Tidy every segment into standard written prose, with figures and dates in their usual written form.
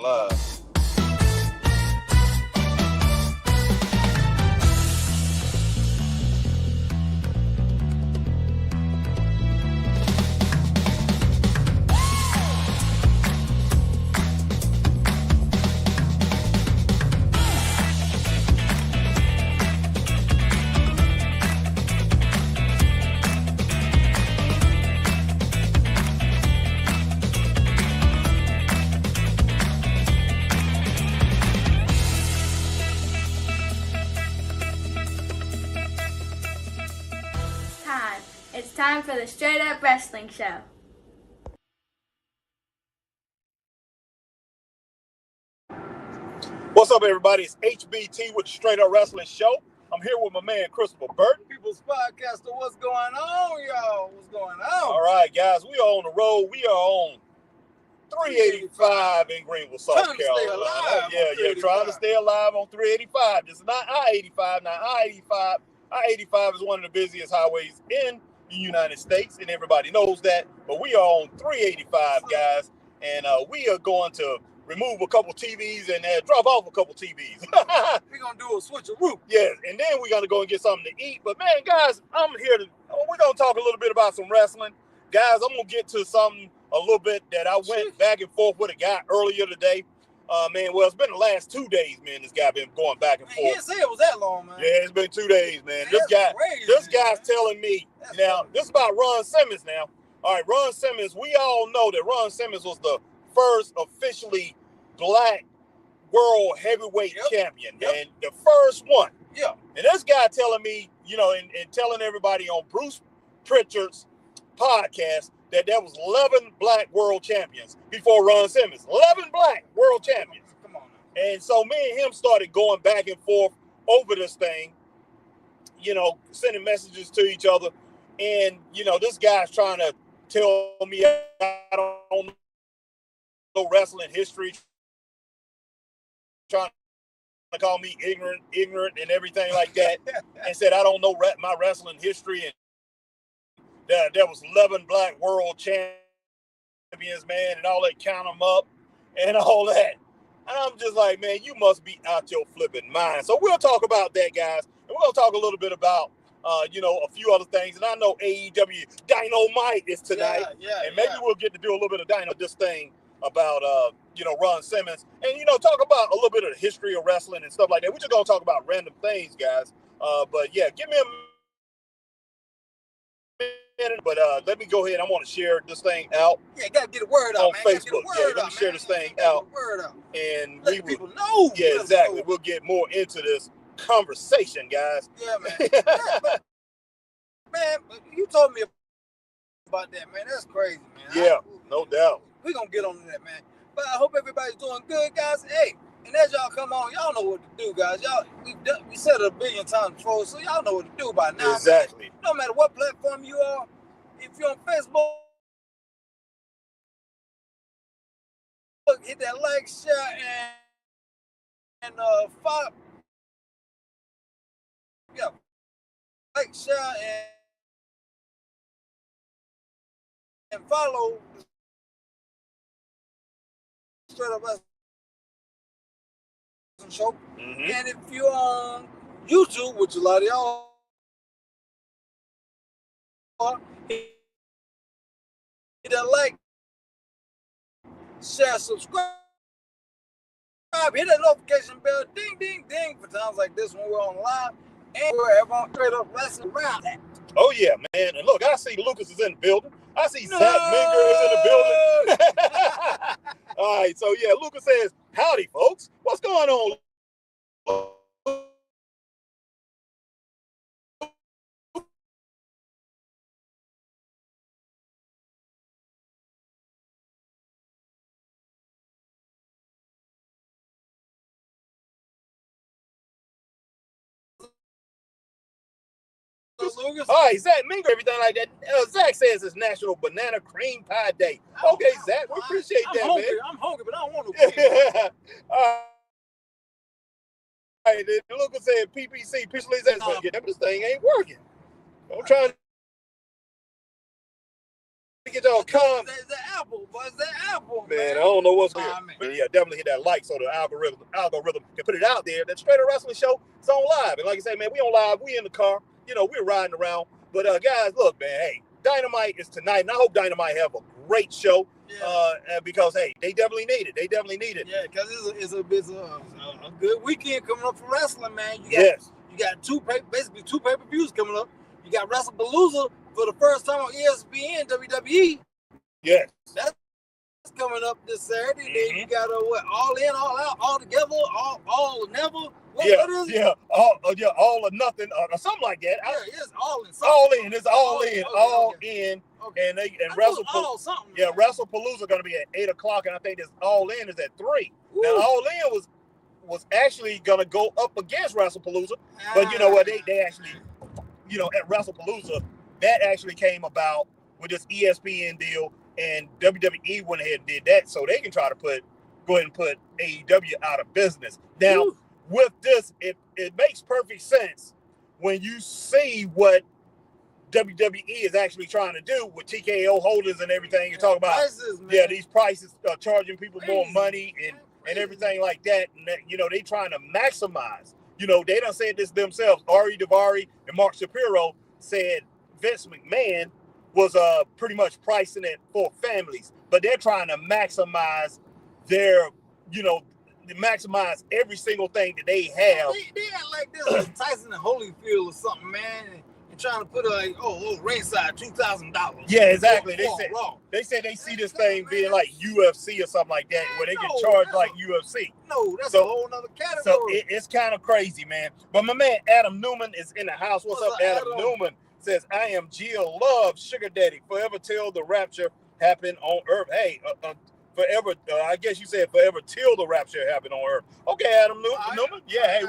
going live. It's time for the Straight Up Wrestling Show. What's up, everybody? It's HBT with the Straight Up Wrestling Show. I'm here with my man, Christopher Burton. People's Podcaster, what's going on, y'all? What's going on? All right, guys, we are on the road. We are on 385 in Greenville, South Carolina. Trying to stay alive on 385. This is not I-85. Now, I-85 is one of the busiest highways in the United States, and everybody knows that. But we are on 385, guys, and we are going to remove a couple TVs and drop off a couple TVs. We're going to do a switcheroo. Yes, and then we're going to go and get something to eat. But, man, guys, we're going to talk a little bit about some wrestling. Guys, I'm going to get to something a little bit that I went back and forth with a guy earlier today. It's been the last 2 days, man. This guy been going back and forth. You didn't say it was that long, man. Yeah, it's been 2 days, man. This guy's telling me. This is about Ron Simmons now. All right, Ron Simmons, we all know that Ron Simmons was the first officially black world heavyweight champion, and the first one. Yeah. And this guy telling me, and telling everybody on Bruce Pritchard's podcast that there was 11 black world champions before Ron Simmons. 11 black world champions. Come on now. And so me and him started going back and forth over this thing, sending messages to each other. And, this guy's trying to tell me I don't know wrestling history, trying to call me ignorant and everything like that, and said I don't know my wrestling history, and there was 11 black world champions, man, and all that, count them up and all that. I'm just like, man, you must be out your flipping mind. So we'll talk about that, guys, and we're going to talk a little bit about, a few other things. And I know AEW Dynamite is tonight, and maybe we'll get to do a little bit of this thing about, Ron Simmons, and, talk about a little bit of the history of wrestling and stuff like that. We're just going to talk about random things, guys. But yeah, give me a minute, but let me go ahead. I want to share this thing out. Yeah, you got to get a word out, on Facebook. Let me share this thing out. And let people know. Yeah, exactly. We'll get more into this conversation, guys. Yeah, man. Man, you told me about that, man. That's crazy, man. Yeah, no doubt. We're going to get on to that, man. But I hope everybody's doing good, guys. Hey, and as y'all come on, y'all know what to do, guys. We said it a billion times before, so y'all know what to do by now. Exactly. Man. No matter what platform you are, if you're on Facebook, hit that like, share, and follow. Yeah, like, share, and follow Straight Up Wrestling Show. Mm-hmm. And if you're on YouTube, which a lot of y'all are, hit that like, share, subscribe, hit that notification bell, ding, ding, ding, for times like this when we're on live and wherever on Straight Up Wrestling around at. Oh yeah, man. And look, I see Lucas is in the building. I see Zach Minker is in the building. All right, so yeah, Lucas says, howdy, folks. What's going on? Lucas. All right, Zach Minker, everything like that. Zach says it's National Banana Cream Pie Day. Okay, Zach, we appreciate that, hungry, man. I'm hungry, but I don't want no All right, Lucas said PPC, this thing ain't working. I'm trying Get y'all come. It's the Apple, but it's the Apple, Man, I don't know what's here. Man. But yeah, definitely hit that like so the algorithm can put it out there. That Straight Up Wrestling Show is on live. And like I say, man, we on live. We in the car. You know, we're riding around. But guys, look, man, hey, Dynamite is tonight. And I hope Dynamite have a great show. Yeah. Because, hey, they definitely need it. Yeah, because it's a good weekend coming up for wrestling, man. You got basically two pay-per-views coming up. You got WrestlePalooza for the first time on ESPN, WWE. Yes. That's coming up this Saturday. Mm-hmm. Then you got All In, All Out, All Together, All or Never. What is it? Yeah, all or nothing, or something like that. It's all in. All in. It's all in. All in. Okay. And WrestlePalooza. WrestlePalooza going to be at 8:00, and I think this All In is at 3. Ooh. Now All In was actually going to go up against WrestlePalooza, but you know what? They actually, at WrestlePalooza, that actually came about with this ESPN deal, and WWE went ahead and did that, so they can try to go ahead and put AEW out of business. Now, with this, it makes perfect sense when you see what WWE is actually trying to do with TKO holders and everything. You talk about these prices, charging people more money and everything like that. And that, they trying to maximize. They done said this themselves. Ari Daivari and Mark Shapiro said Vince McMahon was pretty much pricing it for families, but they're trying to maximize their, maximize every single thing that they have. They act like this was Tyson and Holyfield or something, man, and trying to put ringside $2,000. Yeah, exactly. They said they see this thing being like UFC or something like that, where they can charge like UFC. No, that's a whole nother category. So it's kind of crazy, man. But my man Adam Newman is in the house. What's up, Adam Newman? Says, I am Jill Love, Sugar Daddy, forever till the rapture happen on earth. Hey, forever, I guess you said forever till the rapture happen on earth. Okay, Adam Newman. Yeah,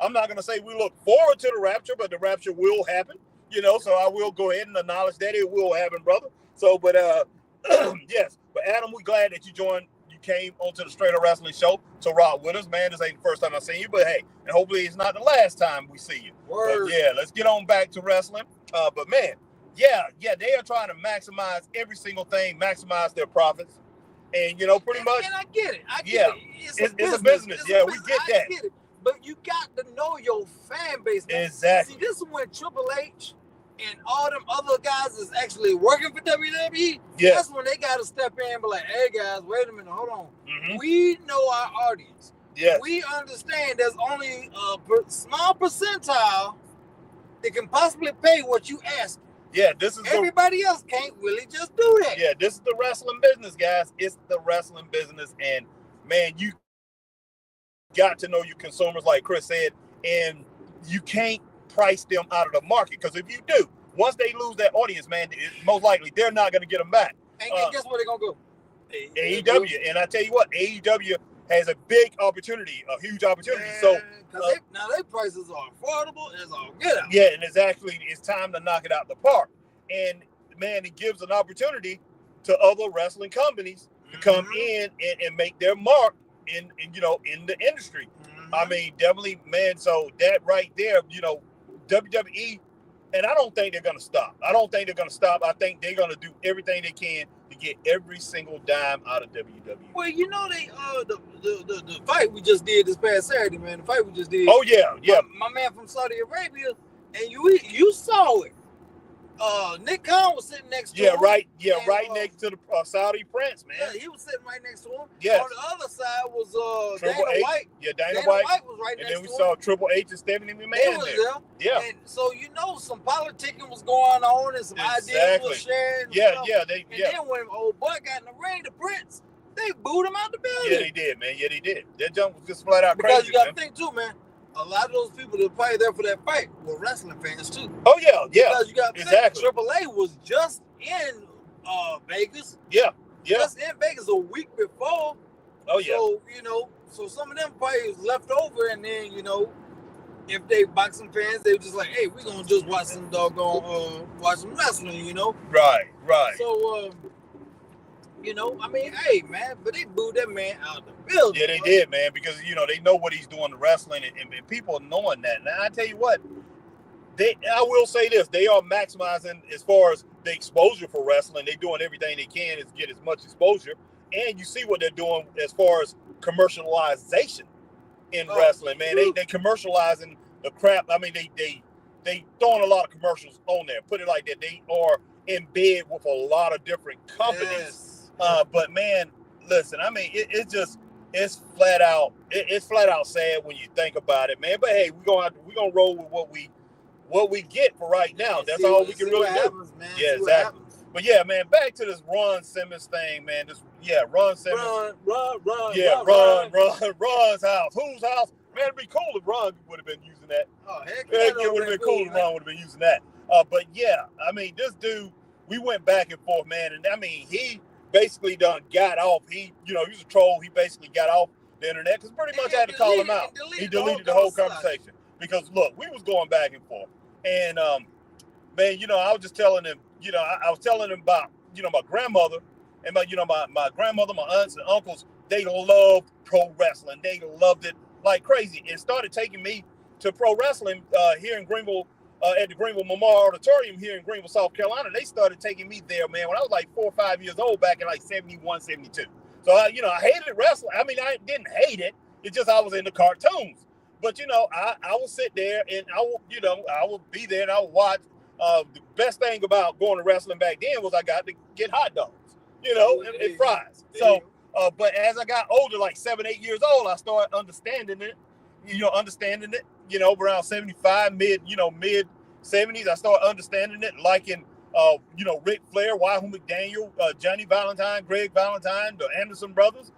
I'm not going to say we look forward to the rapture, but the rapture will happen, so I will go ahead and acknowledge that it will happen, brother. So, but, yes, but Adam, we're glad that you came onto the Straight Up Wrestling Show to rock with us, man. This ain't the first time I've seen you, but hey, and hopefully it's not the last time we see you. Word. But yeah, let's get on back to wrestling. But man, they are trying to maximize every single thing, maximize their profits, and pretty much. And I get it. It's a business. Yeah, we get that. I get it. But you got to know your fan base. Man. Exactly. See, this is when Triple H and all them other guys is actually working for WWE. Yeah. That's when they got to step in and be like, hey guys, wait a minute, hold on. Mm-hmm. We know our audience. Yeah. We understand there's only a small percentile that can possibly pay what you ask. Yeah, this is everybody else can't really just do that. Yeah, this is the wrestling business, guys. It's the wrestling business, and man, you got to know your consumers, like Chris said, and you can't price them out of the market, because if you do, once they lose that audience, man, most likely they're not going to get them back. And guess where they're going to go? AEW. And I tell you what, AEW has a big opportunity, a huge opportunity. Man, so now their prices are affordable as all get out. Yeah, and it's time to knock it out the park. And man, it gives an opportunity to other wrestling companies to come in and make their mark in the industry. Mm-hmm. I mean, definitely, man. So that right there, WWE, and I don't think they're going to stop. I think they're going to do everything they can to get every single dime out of WWE. Well, they the fight we just did this past Saturday, man. The fight we just did. Oh yeah. My man from Saudi Arabia, and you saw it. Nick Khan was sitting next to him. Right next to the Saudi prince, man. Yeah, he was sitting right next to him. Yes. On the other side was Dana White. Yeah, Dana White was right next to him. And then we saw Triple H and Stephanie McMahon there. Yeah. And so some politicking was going on and some ideas were sharing. Yeah. Then when old boy got in the ring, the Prince, they booed him out the building. Yeah, they did, man. Yeah, they did. That jump was just flat out because crazy. You got to think too, man. A lot of those people that probably there for that fight were wrestling fans too. Oh yeah. Because you got to think Triple A was just in Vegas. Yeah. Just in Vegas a week before. Oh yeah. So so some of them probably was left over, and then if they boxing fans, they were just like, hey, we're gonna just watch some watch some wrestling, Right. So I mean, hey man, but they booed that man out of the building. Yeah, they did, man, because they know what he's doing to wrestling, and people knowing that. Now I tell you what, I will say this, they are maximizing as far as the exposure for wrestling. They're doing everything they can to get as much exposure. And you see what they're doing as far as commercialization in wrestling, man. They commercializing the crap. I mean, they throwing a lot of commercials on there. Put it like that. They are in bed with a lot of different companies. Yes. But man, listen, I mean, it's flat out sad when you think about it, man. But hey, we're gonna roll with what we get for right now. That's all we can really do. Happens, man. Yeah, exactly. But yeah, man, back to this Ron Simmons thing, man. Ron Simmons. Ron's house. Whose house? Man, it'd be cool if Ron would have been using that. Oh, heck yeah. It would have been cool if Ron would have been using that. But yeah, I mean, this dude, we went back and forth, man. And I mean, he basically got off. He was a troll. He basically got off the internet because pretty much I had to call him out. He deleted the whole conversation because look, we was going back and forth. And man, I was just telling him, I was telling him about, my grandmother and my grandmother, my aunts and uncles, they loved pro wrestling. They loved it like crazy and started taking me to pro wrestling here in Greenville, at the Greenville Memorial Auditorium here in Greenville, South Carolina. They started taking me there, man, when I was like 4 or 5 years old back in like 71, 72. So, I hated wrestling. I mean, I didn't hate it. It's just I was in the cartoons. But, I would sit there and I would be there and I would watch. The best thing about going to wrestling back then was I got to get hot dogs, and fries. So, but as I got older, like 7, 8 years old, I started understanding it, around 75, mid 70s, I started understanding it, liking, Ric Flair, Wahoo McDaniel, Johnny Valentine, Greg Valentine, the Anderson brothers,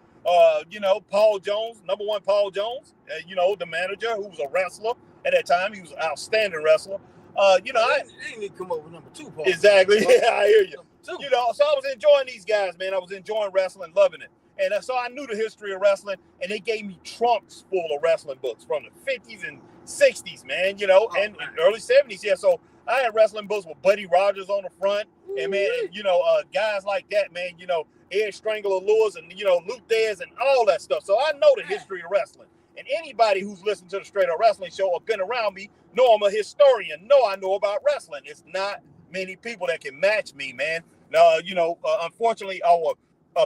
Paul Jones, number one Paul Jones, the manager who was a wrestler at that time. He was an outstanding wrestler. I didn't need to come up with number 2, Paul. Exactly. Yeah, I hear you. So I was enjoying these guys, man. I was enjoying wrestling, loving it. And so I knew the history of wrestling, and they gave me trunks full of wrestling books from the 50s and 60s, man, and early 70s. Yeah, so I had wrestling books with Buddy Rogers on the front, and man, guys like that, man, Ed Strangler Lewis and, Luke Diaz and all that stuff. So I know the history of wrestling. And anybody who's listened to the Straight Up Wrestling Show or been around me know I'm a historian. Know I know about wrestling. It's not many people that can match me, man. Now, unfortunately, our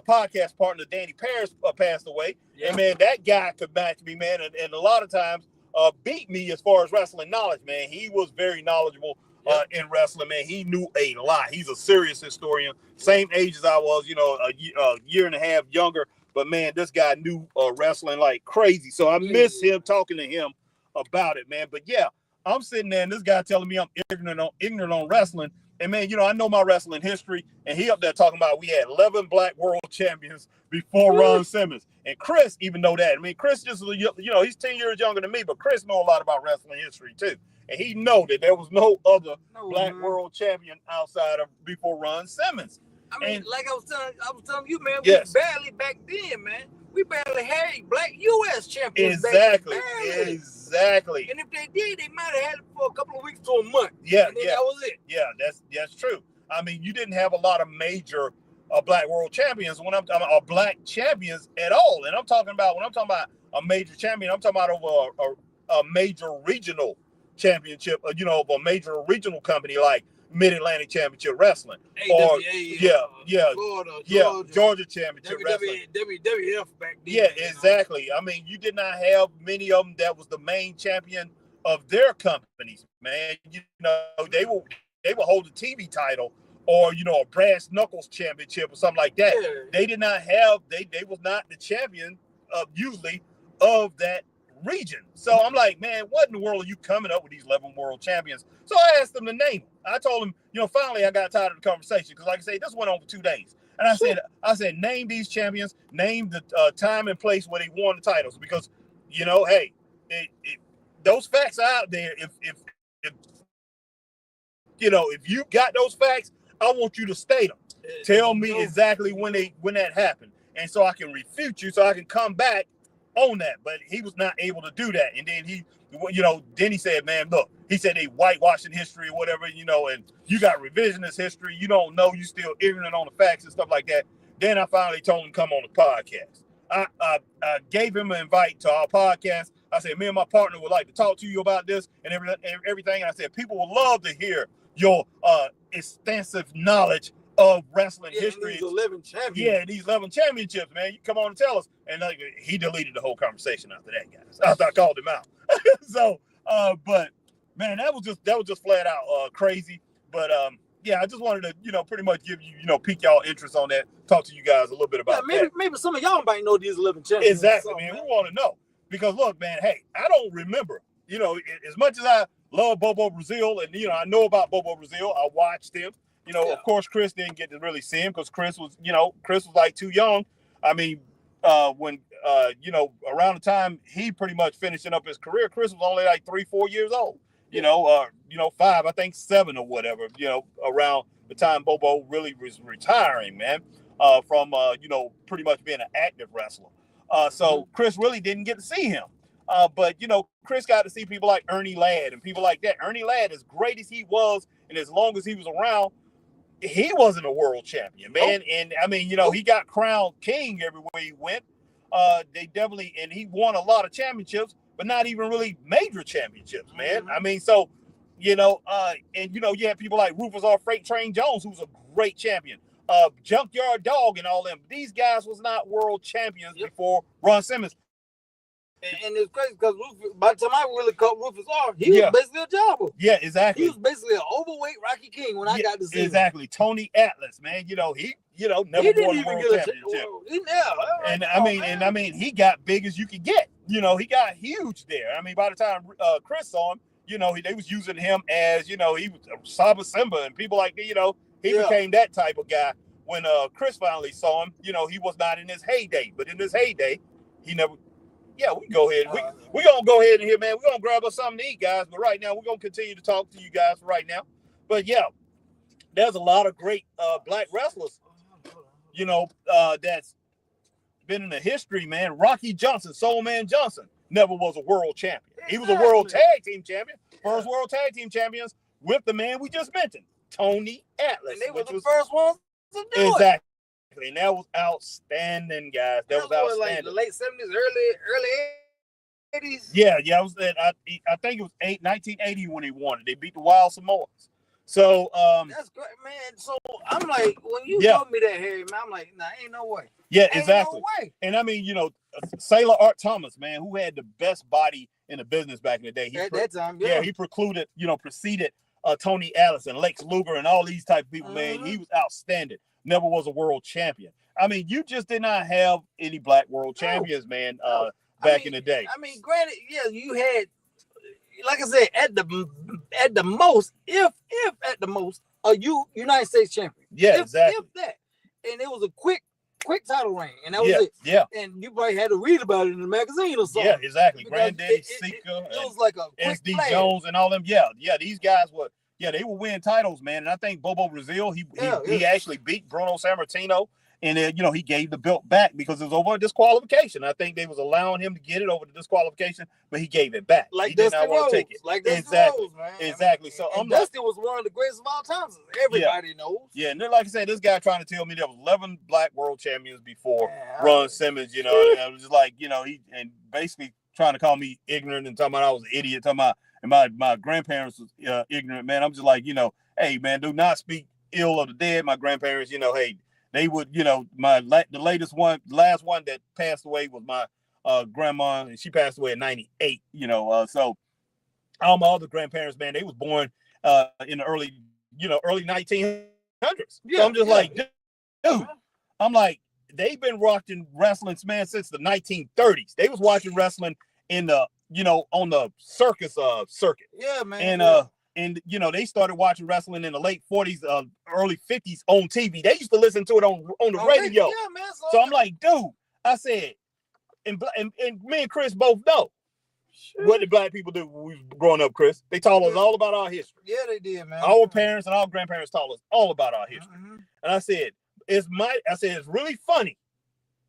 podcast partner, Danny Paris, passed away. Yeah. And, man, that guy could match me, man. And a lot of times beat me as far as wrestling knowledge, man. He was very knowledgeable in wrestling, man. He knew a lot. He's a serious historian. Same age as I was, a year and a half younger. But, man, this guy knew wrestling like crazy. So I miss him, talking to him about it, man. But, yeah, I'm sitting there and this guy telling me I'm ignorant on wrestling. And, man, I know my wrestling history. And he up there talking about we had 11 black world champions before Ron Simmons. And Chris even know that. I mean, Chris just, he's 10 years younger than me. But Chris know a lot about wrestling history, too. And he know that there was no other black world champion outside of before Ron Simmons. I mean, like I was telling you, man, we barely back then, man. We barely had black U.S. champions. Exactly. And if they did, they might have had it for a couple of weeks to a month. Yeah. That was it. Yeah, that's true. I mean, you didn't have a lot of major black world champions when I'm talking about black champions at all. And when I'm talking about a major champion, I'm talking about over a major regional championship, of a major regional company like Mid-Atlantic Championship Wrestling, AWA, Florida, Georgia Championship Wrestling, WWF back then. Yeah, exactly. I mean, you did not have many of them that was the main champion of their companies, man. They will hold the TV title or a brass knuckles championship or something like that. Yeah. They did not have. They was not the champion usually of that region. So I'm like, man, what in the world are you coming up with these 11 world champions? So I asked them to name them. I told them, finally I got tired of the conversation because, like I say, this went on for 2 days. And I said, name these champions, name the time and place where they won the titles because, hey, those facts are out there. If you got those facts, I want you to state them. Tell me exactly when that happened, and so I can refute you, so I can come back on that. But he was not able to do that, and then then he said, man, look, he said they whitewashing history or whatever, and you got revisionist history. You don't know, you still ignorant on the facts and stuff like that. Then I finally told him come on the podcast. I gave him an invite to our podcast. I said, me and my partner would like to talk to you about this and everything. I said, people would love to hear your extensive knowledge of wrestling history. These 11 champions. Yeah, these 11 championships, man. You come on and tell us. And he deleted the whole conversation after that, guys. After I called him out. So, but man, that was just flat out crazy. But yeah, I just wanted to, pretty much give you, pique y'all interest on that. Talk to you guys a little bit about that. Maybe some of y'all might know these 11 champions. Exactly, man. We want to know. Because look, man, hey, I don't remember, as much as I love Bobo Brazil and, I know about Bobo Brazil, I watched him. Of course, Chris didn't get to really see him because Chris was like too young. I mean, when, around the time he pretty much finishing up his career, Chris was only like 3-4 years old, 5, I think 7 or whatever, around the time Bobo really was retiring, man, from, pretty much being an active wrestler. So Chris really didn't get to see him. But, Chris got to see people like Ernie Ladd and people like that. Ernie Ladd, as great as he was and as long as he was around, he wasn't a world champion, man. Oh. And, I mean, he got crowned king everywhere he went. And he won a lot of championships, but not even really major championships, man. Mm-hmm. I mean, so, you had people like Rufus R. Freight Train Jones, who's a great champion. Junkyard Dog and all them. These guys was not world champions before Ron Simmons. And it's crazy because by the time I really caught Rufus R, he was basically a jobber. Yeah, exactly. He was basically an overweight Rocky King when I got to see him. Exactly. Tony Atlas, man. He never won a world championship. I mean, he got big as you could get. He got huge there. I mean, by the time Chris saw him, they was using him as, he was Saba Simba and people like that, he became that type of guy. When Chris finally saw him, he was not in his heyday, but in his heyday, he never. Yeah, we can go ahead. We're going to go ahead and here, man. We're going to grab us something to eat, guys. But right now, we're going to continue to talk to you guys right now. But yeah, there's a lot of great black wrestlers, that's been in the history, man. Rocky Johnson, Soul Man Johnson, never was a world champion. He was a world tag team champion. First world tag team champions with the man we just mentioned, Tony Atlas. And they were the first ones to do it. Exactly. And that was outstanding, guys. That was outstanding. Like the late 70s, early 80s. Yeah. I was at. I think it was 1980 when he won it. They beat the Wild Samoans. So that's great, man. So I'm like, when you told me that, Harry, man, I'm like, nah, ain't no way. Yeah, exactly. No way. And I mean, Sailor Art Thomas, man, who had the best body in the business back in the day. At that time, he preceded Tony Atlas and Lex Luger and all these type of people, man. He was outstanding. Never was a world champion. I mean, you just did not have any black world champions, man, back in the day. I mean, granted, you had, like I said, at the most, if at the most, a United States champion. Yeah, exactly. If that. And it was a quick title reign, and that was it. Yeah. And you probably had to read about it in the magazine or something. Yeah, exactly. Granddaddy Sika, it was like a SD Jones and all them. Yeah, these guys were. Yeah, they will win titles, man. And I think Bobo Brazil, he actually beat Bruno Sammartino. And then, he gave the belt back because it was over a disqualification. I think they was allowing him to get it over the disqualification, but he gave it back. Like he did not want to take it. Like Dusty Rhodes, man. Exactly. So Dusty was one of the greatest of all time. Everybody knows. Yeah, and then, like I said, this guy trying to tell me there was 11 black world champions before Ron Simmons, and I was just like, he and basically trying to call me ignorant and talking about I was an idiot, talking about and my grandparents was ignorant, man. I'm just like, hey, man, do not speak ill of the dead. My grandparents, hey, they would, the last one that passed away was my grandma, and she passed away in 98, so all my other grandparents, man, they was born in the early 1900s. So I'm just like, dude, I'm like, they've been watching wrestling, man, since the 1930s. They was watching wrestling in the, on the circus circuit. Yeah, man. And they started watching wrestling in the late 40s, early 50s on TV. They used to listen to it on the radio. Yeah, man. So I'm like, dude, I said, and me and Chris both know. Sure. What did black people do when we were growing up, Chris? They taught us all about our history. Yeah, they did, man. Our parents and our grandparents taught us all about our history. Mm-hmm. And I said, it's really funny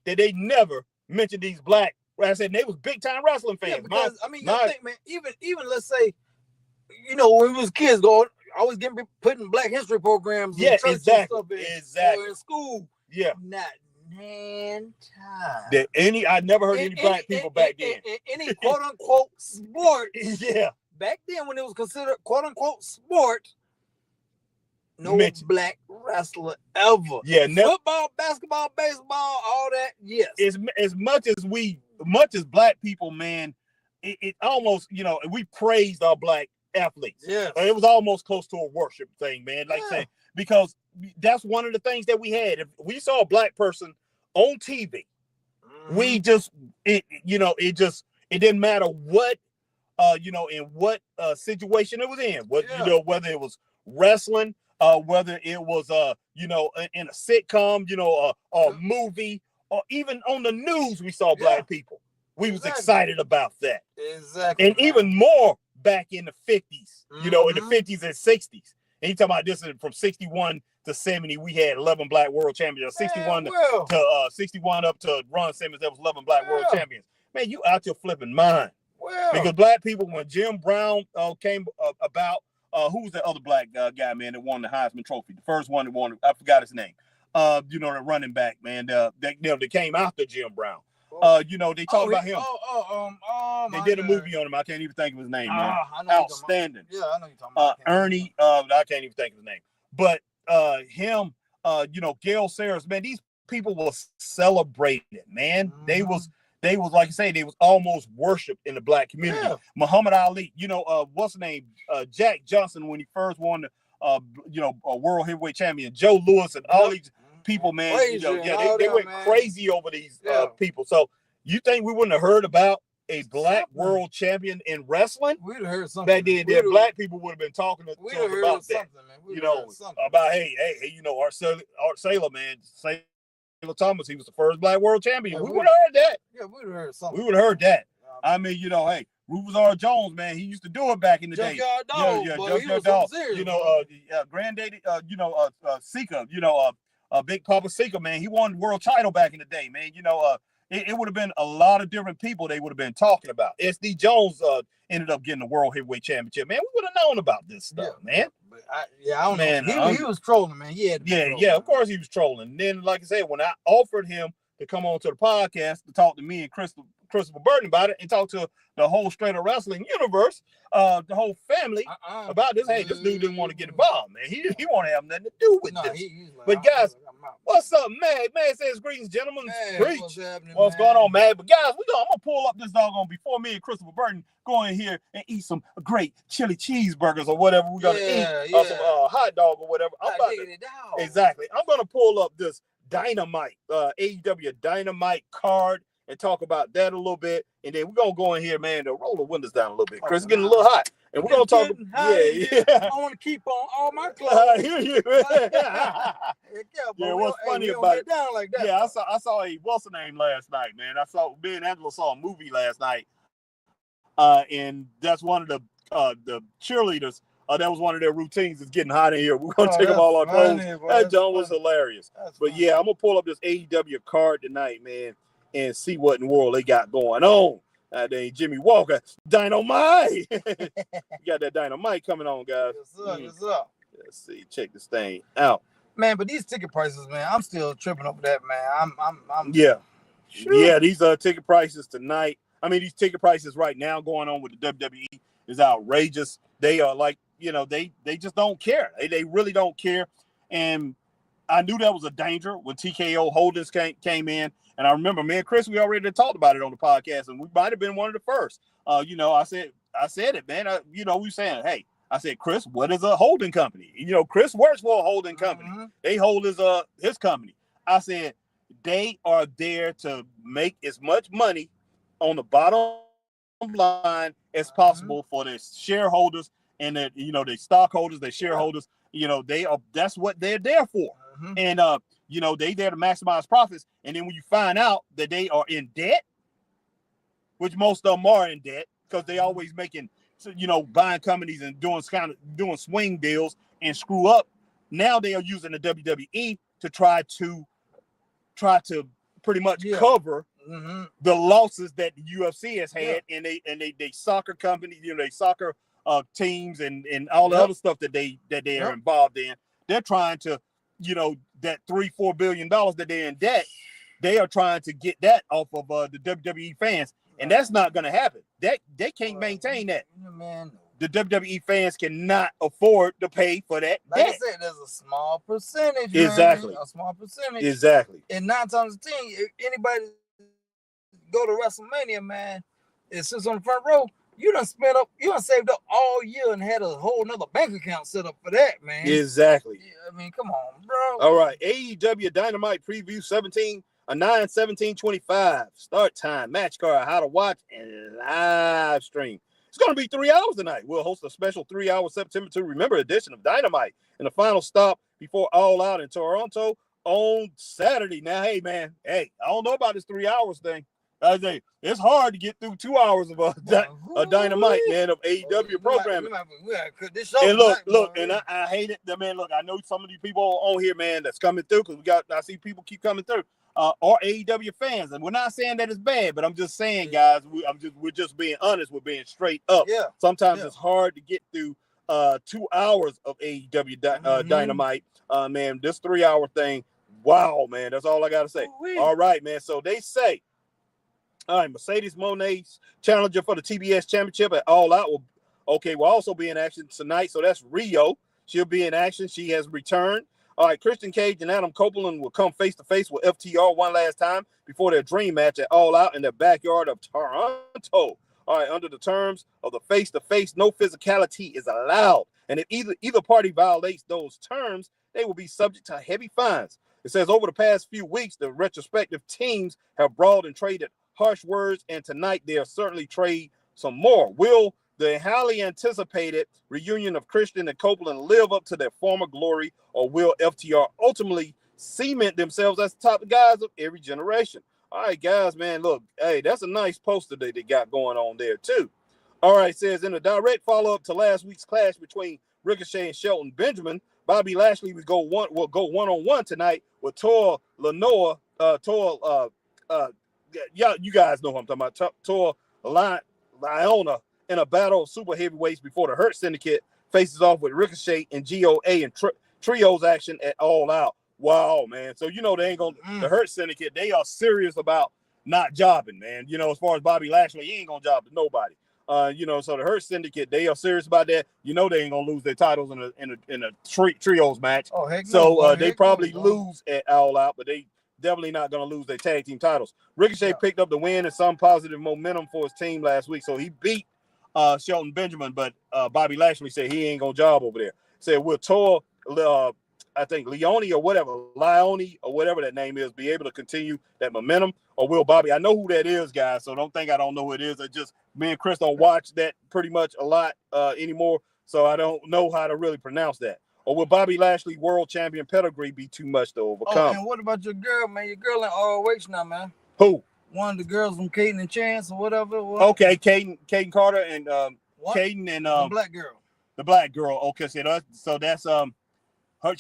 that they never mentioned these black. I said, they was big time wrestling fans. Yeah, because, you think, man, even let's say, when we was kids, always getting put in Black History programs. Yeah, exactly. And stuff in, exactly. Or in school. Yeah. man, That I never heard any black people back then. Any quote unquote sport. Yeah. Back then, when it was considered quote unquote sport, no black wrestler ever. Yeah, football, basketball, baseball, all that. Yes. As much as black people, man, it almost, we praised our black athletes. Yeah. It was almost close to a worship thing, man. Like saying, because that's one of the things that we had. If we saw a black person on TV, we just it didn't matter what in what situation it was in. Whether it was wrestling, whether it was in a sitcom, a movie, or even on the news, we saw black people. We was excited about that. Exactly. And even more back in the 50s, in the 50s and 60s. And you talking about this from 61 to 70, we had 11 black world champions. 61 to 61 up to Ron Simmons, there was 11 black world champions. Man, you out here flipping mine. Because black people, when Jim Brown came about, who was the other black guy, man, that won the Heisman Trophy? The first one that won, I forgot his name. The running back, man, that came after Jim Brown. They talk about him. They did a movie on him. I can't even think of his name, man. Outstanding. Yeah, I know you're talking about. Ernie, I can't even think of his name. But him, Gail Sayers, man, these people were celebrated, man. They was like I say, they was almost worshipped in the black community. Yeah. Muhammad Ali, what's his name? Jack Johnson, when he first won the a world heavyweight champion, Joe Louis, and all these people, man, they went crazy over these people. So you think we wouldn't have heard about a black world champion in wrestling? We'd have heard something. Back then, black people would have been talking to us about that. About hey, Art Sailor, man, Sailor Thomas, he was the first black world champion. Yeah, we would have heard that. Yeah, we would have heard something. We would have heard that. I mean, hey, Rufus R. Jones, man, he used to do it back in the day. Junkyard Dog. Granddaddy, Sika, Big Papa Sika, man, he won the world title back in the day, man. It would have been a lot of different people they would have been talking about. SD Jones ended up getting the world heavyweight championship, man. We would have known about this stuff, man. But I don't know. He was trolling, man. Of course he was trolling. And then, like I said, when I offered him to come on to the podcast to talk to me and Christopher Burton about it and talk to the whole Straight Up Wrestling universe, the whole family about this. Hey, this dude didn't want to get involved, man. He want to have nothing to do with this. But guys, what's up, man? Man says greetings, gentlemen. Preach. What's going on, man? But guys, I'm gonna pull up this doggone before me and Christopher Burton go in here and eat some great chili cheeseburgers or whatever we're gonna eat, or some hot dog or whatever. Exactly. I'm gonna pull up this Dynamite, AEW Dynamite card and talk about that a little bit, and then we're gonna go in here, man, to roll the windows down a little bit. Chris, it's getting a little hot, and we're gonna talk. I want to keep on all my clothes. What's funny about it? Down like that. Yeah, I saw what's the name last night, man. Me and Angela saw a movie last night, and that's one of the cheerleaders. That was one of their routines. Is getting hot in here. We're gonna take them all our clothes. That John was hilarious. But yeah, I'm gonna pull up this AEW card tonight, man, and see what in the world they got going on. Then Jimmy Walker, Dynamite. You got that Dynamite coming on, guys. What's up? Let's see. Check this thing out, man. But these ticket prices, man, I'm still tripping over that, man. I'm these ticket prices tonight. I mean, these ticket prices right now going on with the WWE is outrageous. They are like, they just don't care. They really don't care. And I knew that was a danger when TKO Holdings came in. And I remember, me and Chris, we already talked about it on the podcast, and we might have been one of the first. I said it, man. We were saying, hey, I said, Chris, what is a holding company? Chris works for a holding company. Mm-hmm. They hold his company. I said, they are there to make as much money on the bottom line as possible for their shareholders and their stockholders, their shareholders. That's what they're there for. Mm-hmm. And they there to maximize profits. And then when you find out that they are in debt, which most of them are in debt because they always making, buying companies and doing swing deals and screw up. Now they are using the WWE to try to pretty much cover the losses that the UFC has had, and they soccer companies, they soccer teams and all the other stuff that they are involved in. They're trying to, that $3-4 billion that they're in debt, they are trying to get that off of the WWE fans, and that's not going to happen. They can't maintain that. Man, the WWE fans cannot afford to pay for that. Like I said, there's a small percentage. Exactly. Man, a small percentage. Exactly. And 9 times out of 10, if anybody go to WrestleMania, man, it sits on the front row. You done saved up all year and had a whole nother bank account set up for that, man. Exactly. Yeah, I mean, come on, bro. All right. AEW Dynamite preview 9/17/25. Start time, match card, how to watch, and live stream. It's going to be 3 hours tonight. We'll host a special 3-hour September to Remember edition of Dynamite and the final stop before All Out in Toronto on Saturday. Now, hey, man, I don't know about this 3 hours thing. I say it's hard to get through 2 hours of a Dynamite, man, of AEW programming. And look, and I hate it, man. Look, I know some of these people on here, man, that's coming through because I see people keep coming through. Are AEW fans, and we're not saying that it's bad, but I'm just saying, guys, we're just being honest. We're being straight up. Yeah. Sometimes it's hard to get through 2 hours of AEW Dynamite. Man, this 3 hour thing, wow, man, that's all I gotta say. All right, man. So they say, all right, Mercedes Moné's challenger for the TBS Championship at All Out will also be in action tonight. So that's Rio. She'll be in action. She has returned. All right, Christian Cage and Adam Copeland will come face-to-face with FTR one last time before their dream match at All Out in the backyard of Toronto. All right, under the terms of the face-to-face, no physicality is allowed. And if either party violates those terms, they will be subject to heavy fines. It says over the past few weeks, the respective teams have brawled and traded harsh words, and tonight they'll certainly trade some more. Will the highly anticipated reunion of Christian and Copeland live up to their former glory, or will FTR ultimately cement themselves as the top guys of every generation? All right, guys, man, look, hey, that's a nice poster that they got going on there, too. All right, says in a direct follow-up to last week's clash between Ricochet and Shelton Benjamin, Bobby Lashley will go one-on-one tonight with Tor Lanoa. You guys know who I'm talking about. Tor Liona in a battle of super heavyweights before the Hurt Syndicate faces off with Ricochet and GOA and trios action at All Out. Wow, man. So, they ain't going to, the Hurt Syndicate, they are serious about not jobbing, man. As far as Bobby Lashley, he ain't going to job to nobody. So the Hurt Syndicate, they are serious about that. They ain't going to lose their titles in a trios match. Oh, heck no. So they probably lose at All Out, but they definitely not going to lose their tag team titles. Ricochet picked up the win and some positive momentum for his team last week. So he beat Shelton Benjamin, but Bobby Lashley said he ain't going to job over there. Said we'll tour, I think Leone or whatever that name is, be able to continue that momentum, or will Bobby? I know who that is, guys, so don't think I don't know who it is. It's just me and Chris don't watch that pretty much a lot anymore, so I don't know how to really pronounce that. Or will Bobby Lashley world champion pedigree be too much to overcome? Oh, and what about your girl, man? Your girl in ROH now, man. Who? One of the girls from Caden and Chance or whatever. Okay, Caden Carter and Caden and the black girl. The black girl. Okay, so that's her.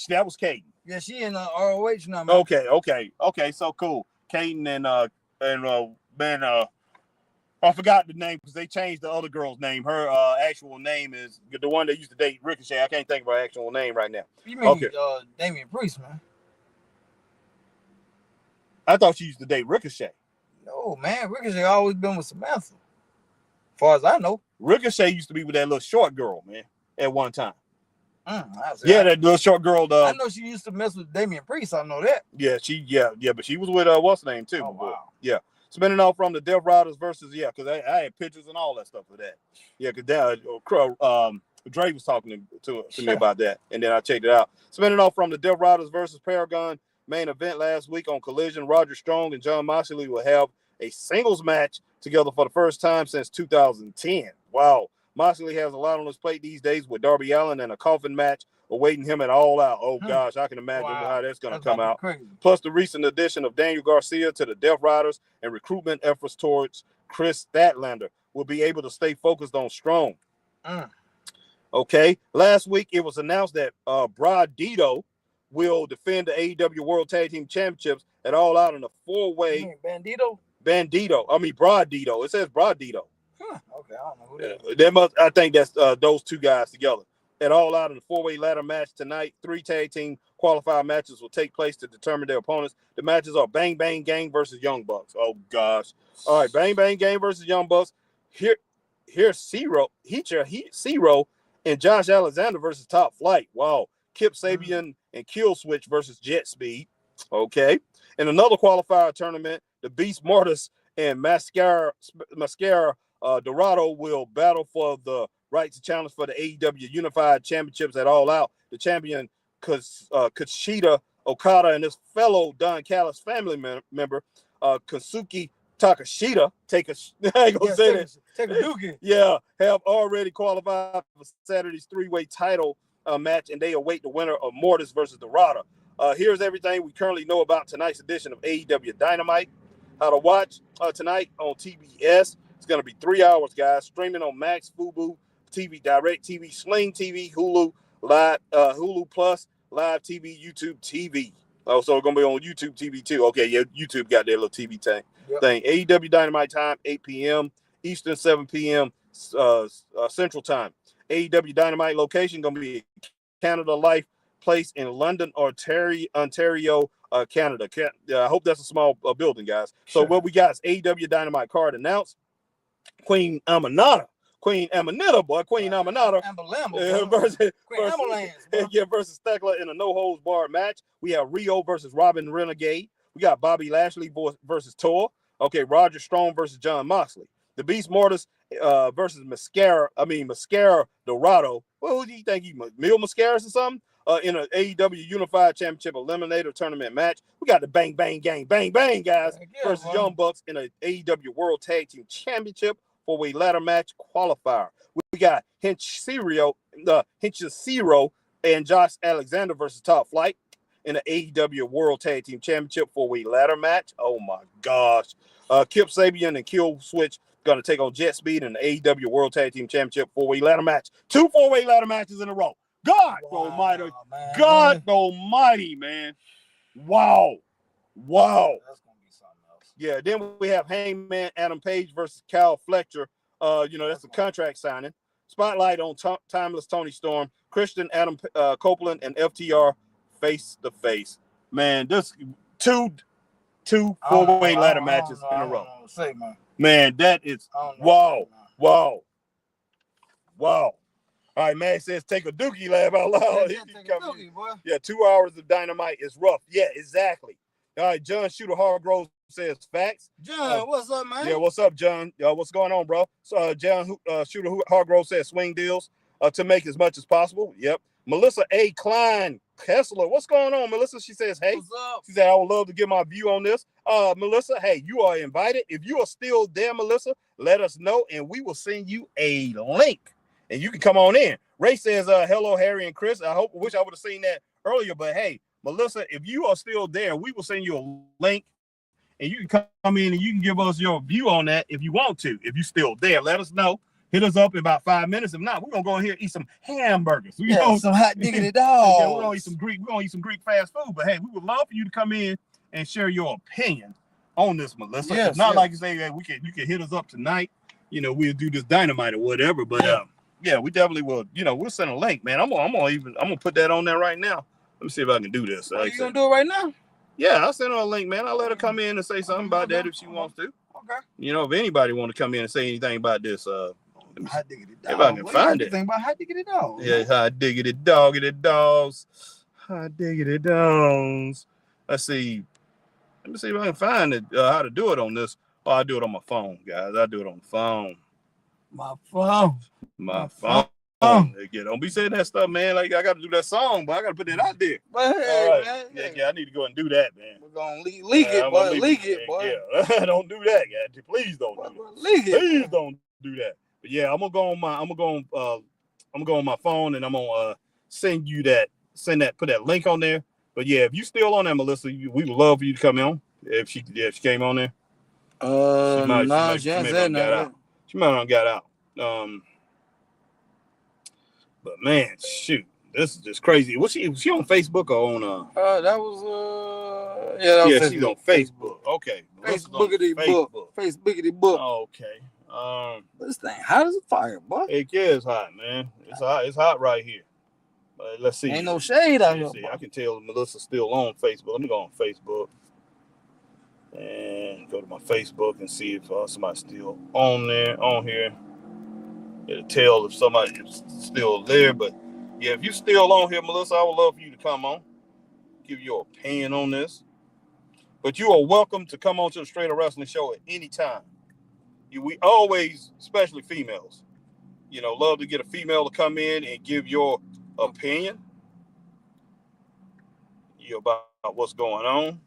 That was Caden. Yeah, she in ROH now, man. Okay. So cool. Caden and I forgot the name because they changed the other girl's name. Her actual name is the one that used to date Ricochet. I can't think of her actual name right now. You mean Damian Priest, man? I thought she used to date Ricochet. No, man. Ricochet always been with Samantha. As far as I know. Ricochet used to be with that little short girl, man, at one time. That little short girl. I know she used to mess with Damian Priest. I know that. Yeah, but she was with what's her name too. Oh, wow. Yeah. Spinning off from the Death Riders versus, because I had pictures and all that stuff for that. Yeah, because Dre was talking to me about that, and then I checked it out. Spinning off from the Death Riders versus Paragon main event last week on Collision, Roger Strong and John Moxley will have a singles match together for the first time since 2010. Wow. Moxley has a lot on his plate these days with Darby Allin and a coffin match awaiting him at All Out. Oh, gosh, I can imagine how that's going to come out. Crazy. Plus the recent addition of Daniel Garcia to the Death Riders and recruitment efforts towards Chris Statlander will be able to stay focused on Strong. Okay. Last week, it was announced that Brad Dito will defend the AEW World Tag Team Championships at All Out in a four-way. Bandito? I mean, Brad Dito. It says Brad Dito. Okay, I don't know who that is. I think that's those two guys together. at All Out in the 4-way ladder match tonight. 3 tag team qualifier matches will take place to determine their opponents. The matches are Bang Bang Gang versus Young Bucks. Oh gosh! All right, Bang Bang Gang versus Young Bucks. Here's Zero, and Josh Alexander versus Top Flight. Wow. Kip Sabian and Kill Switch versus Jet Speed. Okay. In another qualifier tournament, the Beast Mortis and Mascara Dorado will battle for the right to challenge for the AEW Unified Championships at All Out. The champion, Kushida Okada, and his fellow Don Callis family member, Kazuki Takashita, have already qualified for Saturday's 3-way title match, and they await the winner of Mortis versus Dorado. Here's everything we currently know about tonight's edition of AEW Dynamite. How to watch tonight on TBS. It's going to be 3 hours, guys. Streaming on Max, Fubo TV, Direct TV, Sling TV, Hulu, Live, Hulu Plus, Live TV, YouTube TV. Oh, so it's going to be on YouTube TV too. Okay, yeah, YouTube got their little TV thing. AEW Dynamite time, 8 p.m. Eastern, 7 p.m. Central time. AEW Dynamite location going to be Canada Life Place in London, Ontario, Canada. I hope that's a small building, guys. So what we got is AEW Dynamite card announced. Queen Amanita versus Thekla in a no-holds-barred match. We have Rio versus Robin Renegade. We got Bobby Lashley versus Tor. Okay, Roger Strong versus John Moxley. The Beast Mortis versus Mascara Dorado. Well, who do you think Mil Mascaras or something? In an AEW Unified Championship Eliminator Tournament match. We got the Bang Bang Gang, Bang Bang guys versus Young Bucks in an AEW World Tag Team Championship 4-way ladder match qualifier. We got Hinchiro and Josh Alexander versus Top Flight in an AEW World Tag Team Championship 4-way ladder match. Oh my gosh. Kip Sabian and Kill Switch going to take on Jet Speed in the AEW World Tag Team Championship 4-way ladder match. 2 4-way ladder matches in a row. Almighty. Man. God almighty, man. Wow. That's going to be something else. Yeah, then we have Hangman Adam Page versus Kyle Fletcher. That's a contract signing. Spotlight on Timeless Tony Storm, Christian Adam Copeland, and FTR face to face. Man, this two 4-way ladder matches in a row. Man, that is wow. All right, man says take a dookie, laugh out loud. Yeah, 2 hours of Dynamite is rough. Yeah, exactly. All right, John Shooter Hargrove says facts. John, what's up, man? Yeah, what's up, John? What's going on, bro? So, John Shooter Hargrove says swing deals to make as much as possible. Yep. Melissa A. Klein Kessler, what's going on, Melissa? She says, hey. What's up? She said, I would love to give my view on this. Melissa, hey, you are invited. If you are still there, Melissa, let us know, and we will send you a link. And you can come on in. Ray says, hello, Harry and Chris. Wish I would have seen that earlier. But, hey, Melissa, if you are still there, we will send you a link. And you can come in and you can give us your view on that if you want to. If you're still there, let us know. Hit us up in about 5 minutes. If not, we're going to go in here and eat some hamburgers. Some hot diggity dogs. Yeah, we're going to eat some Greek fast food. But, hey, we would love for you to come in and share your opinion on this, Melissa. It's not like you say that you can hit us up tonight. We'll do this Dynamite or whatever. But, yeah, we definitely will. We'll send a link, man. I'm gonna put that on there right now. Let me see if I can do this. You gonna do it right now? Yeah, I'll send her a link, man. I'll let her come in and say something about that if she wants to. Okay. If anybody want to come in and say anything about this, hot diggity dog. If I can find it. Think about hot diggity dog. Yeah, hot diggity dogs. Hot diggity dogs. Let's see. Let me see if I can find it. How to do it on this. Oh, I do it on my phone, guys. I do it on the phone. My phone. Yeah, don't be saying that stuff, man. Like I got to do that song, but I got to put that out there. But hey, man, yeah, I need to go and do that, man. We're gonna leak it, boy. Leak it, boy. Yeah, don't do that, guys. Please don't do that. Leak it. Please don't do that. But yeah, I'm gonna go on my phone, and I'm gonna send that, put that link on there. But yeah, if you still on there, Melissa, we would love for you to come on. If she came on there. She might not got out. But man, shoot, this is just crazy. Was she on Facebook or on that was she's on Facebook. Okay. Facebookity book. Okay. This thing hot as a fire, boy. It is hot, man. It's hot right here. Let's see. Ain't no shade out here. See, I can tell Melissa's still on Facebook. Let me go on Facebook and go to my Facebook and see if somebody's still on here. It'll tell if somebody's still there. But yeah, if you're still on here, Melissa, I would love for you to come on, give your opinion on this. But you are welcome to come on to the Straight Up Wrestling Show at any time. We always, especially females, love to get a female to come in and give your opinion about what's going on.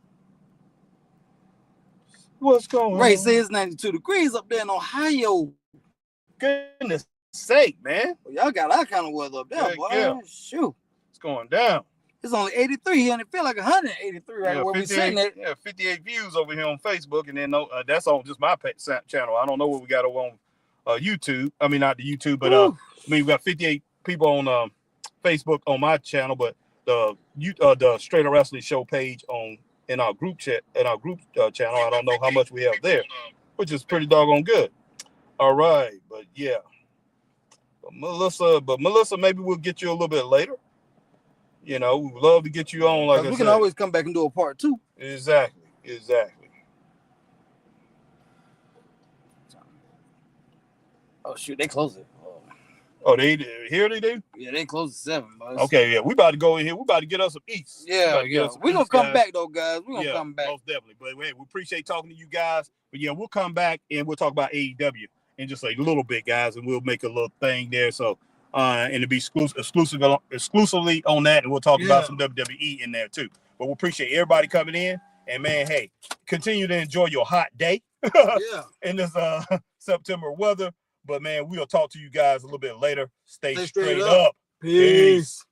What's going on? Ray says 92 degrees up there in Ohio. Goodness sake, man. Well, y'all got that kind of weather up there, boy. Yeah. Shoot. It's going down. It's only 83 here, and it feel like 183 right where we sitting at. Yeah, 58 views over here on Facebook, and then that's on just my channel. I don't know what we got over on YouTube. I mean, not the YouTube, but we got 58 people on Facebook on my channel, but the Straight Up Wrestling Show page in our group chat channel. I don't know how much we have there, which is pretty doggone good. All right, but yeah, but Melissa, maybe we'll get you a little bit later. We would love to get you on. Like we can always come back and do a part 2. Exactly. Oh shoot, they close it. Oh, they do? Yeah, they close at 7. Boys. Okay, yeah, we about to go in here. We about to get us some eats. Yeah. We're gonna come back though, guys. We're gonna come back. Most definitely. But hey, we appreciate talking to you guys. But yeah, we'll come back and we'll talk about AEW in just a little bit, guys, and we'll make a little thing there. So and it'll be exclusively on that, and we'll talk about some WWE in there too. But we appreciate everybody coming in, and man, hey, continue to enjoy your hot day in this September weather. But man, we'll talk to you guys a little bit later. Stay straight up. Peace.